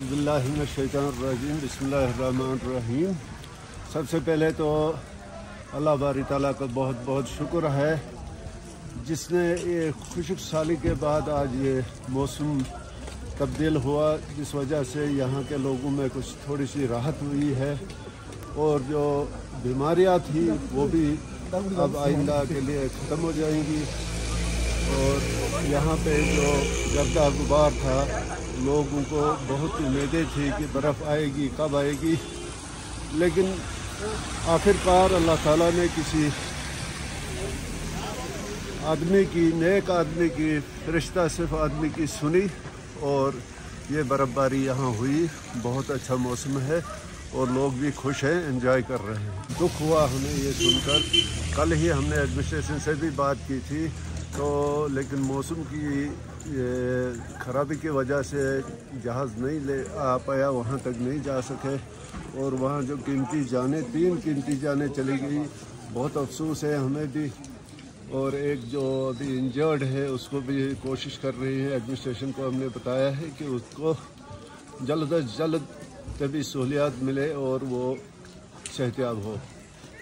बिस्मिल्लाहिर्रहमानिर्रहीम बिस्मिल्लाहिर्रहमानिर्रहीम। सबसे पहले तो अल्लाह बारी ताला का बहुत बहुत शुक्र है जिसने ये खुशक साली के बाद आज ये मौसम तब्दील हुआ, जिस वजह से यहाँ के लोगों में कुछ थोड़ी सी राहत हुई है और जो बीमारियाँ थी वो भी अब आइंदा के लिए ख़त्म हो जाएंगी। और यहाँ पे जो गर्दा गुबार था, लोगों को बहुत उम्मीदें थी कि बर्फ़ आएगी, कब आएगी, लेकिन आखिरकार अल्लाह ताला ने किसी आदमी की, नेक आदमी की, फरिश्ता सिर्फ आदमी की सुनी और ये बर्फ़बारी यहाँ हुई। बहुत अच्छा मौसम है और लोग भी खुश हैं, एंजॉय कर रहे हैं। दुख हुआ हमें ये सुनकर, कल ही हमने एडमिनिस्ट्रेशन से भी बात की थी तो लेकिन मौसम की ख़राबी की वजह से जहाज़ नहीं ले आ पाया, वहाँ तक नहीं जा सके और वहाँ जो कीमती जानें, 3 कीमती जानें चली गई। बहुत अफसोस है हमें भी। और एक जो अभी इंजर्ड है उसको भी कोशिश कर रही है, एडमिनिस्ट्रेशन को हमने बताया है कि उसको जल्द अज जल्द तभी सहूलियात मिले और वो सेहतियाब हो।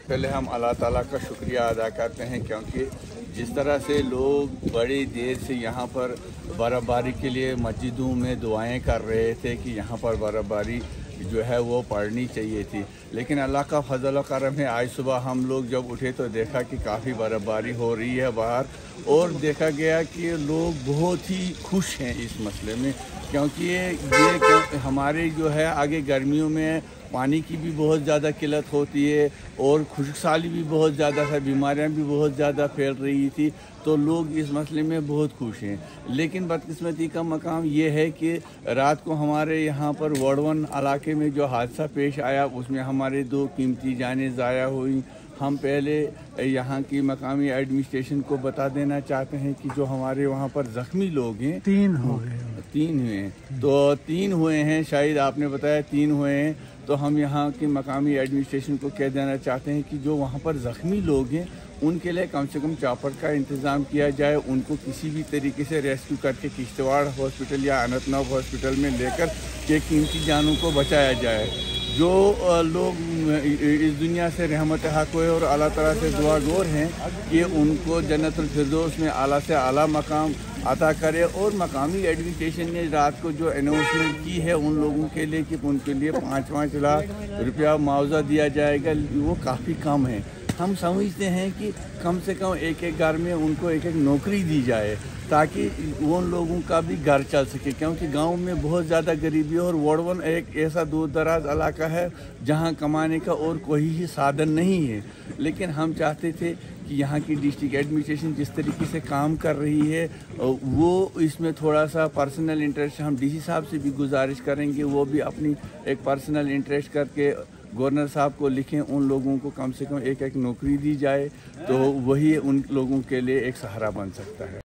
पहले हम अल्लाह ताला का शुक्रिया अदा करते हैं क्योंकि जिस तरह से लोग बड़ी देर से यहाँ पर बर्फ़बारी के लिए मस्जिदों में दुआएं कर रहे थे कि यहाँ पर बर्फ़बारी जो है वो पड़नी चाहिए थी, लेकिन अल्लाह का फजल व करम है। आज सुबह हम लोग जब उठे तो देखा कि काफ़ी बर्फ़बारी हो रही है बाहर और देखा गया कि लोग बहुत ही खुश हैं इस मसले में क्योंकि ये हमारे जो है आगे गर्मियों में पानी की भी बहुत ज़्यादा किल्लत होती है और खुशकसाली भी बहुत ज़्यादा था, बीमारियां भी बहुत ज़्यादा फैल रही थी, तो लोग इस मसले में बहुत खुश हैं। लेकिन बदकिस्मती का मकाम ये है कि रात को हमारे यहाँ पर वड़वन इलाके में जो हादसा पेश आया उसमें हमारे 2 कीमती जानें ज़ाया हुई। हम पहले यहाँ की मकामी एडमिनिस्ट्रेशन को बता देना चाहते हैं कि जो हमारे वहाँ पर ज़ख्मी लोग हैं 3 हुए हैं, तो 3 हुए हैं, शायद आपने बताया 3 हुए हैं, तो हम यहाँ की मकामी एडमिनिस्ट्रेशन को कह देना चाहते हैं कि जो वहाँ पर ज़ख्मी लोग हैं उनके लिए कम से कम चॉपर का इंतज़ाम किया जाए, उनको किसी भी तरीके से रेस्क्यू करके किश्तवाड़ हॉस्पिटल या अनंतनाग हॉस्पिटल में लेकर के कीमती जानों को बचाया जाए। जो लोग इस दुनिया से रहमत हक हुए और अल्लाह ताला से दुआ गोर हैं कि उनको जन्नतुल फिरदौस में आला से आला मकाम अता करे। और मकामी एडमिनिस्ट्रेशन ने रात को जो अनाउंसमेंट की है उन लोगों के लिए कि उनके लिए 5-5 लाख रुपया मुआवजा दिया जाएगा, वो काफ़ी कम है। हम समझते हैं कि कम से कम एक घर में उनको एक नौकरी दी जाए ताकि उन लोगों का भी घर चल सके, क्योंकि गांव में बहुत ज़्यादा गरीबी है और वड़वन एक ऐसा दूर दराज इलाका है जहां कमाने का और कोई ही साधन नहीं है। लेकिन हम चाहते थे कि यहाँ की डिस्ट्रिक्ट एडमिनिस्ट्रेशन जिस तरीके से काम कर रही है वो इसमें थोड़ा सा पर्सनल इंटरेस्ट, हम डीसी साहब से भी गुजारिश करेंगे वो भी अपनी एक पर्सनल इंटरेस्ट करके गवर्नर साहब को लिखें, उन लोगों को कम से कम एक नौकरी दी जाए, तो वही उन लोगों के लिए एक सहारा बन सकता है।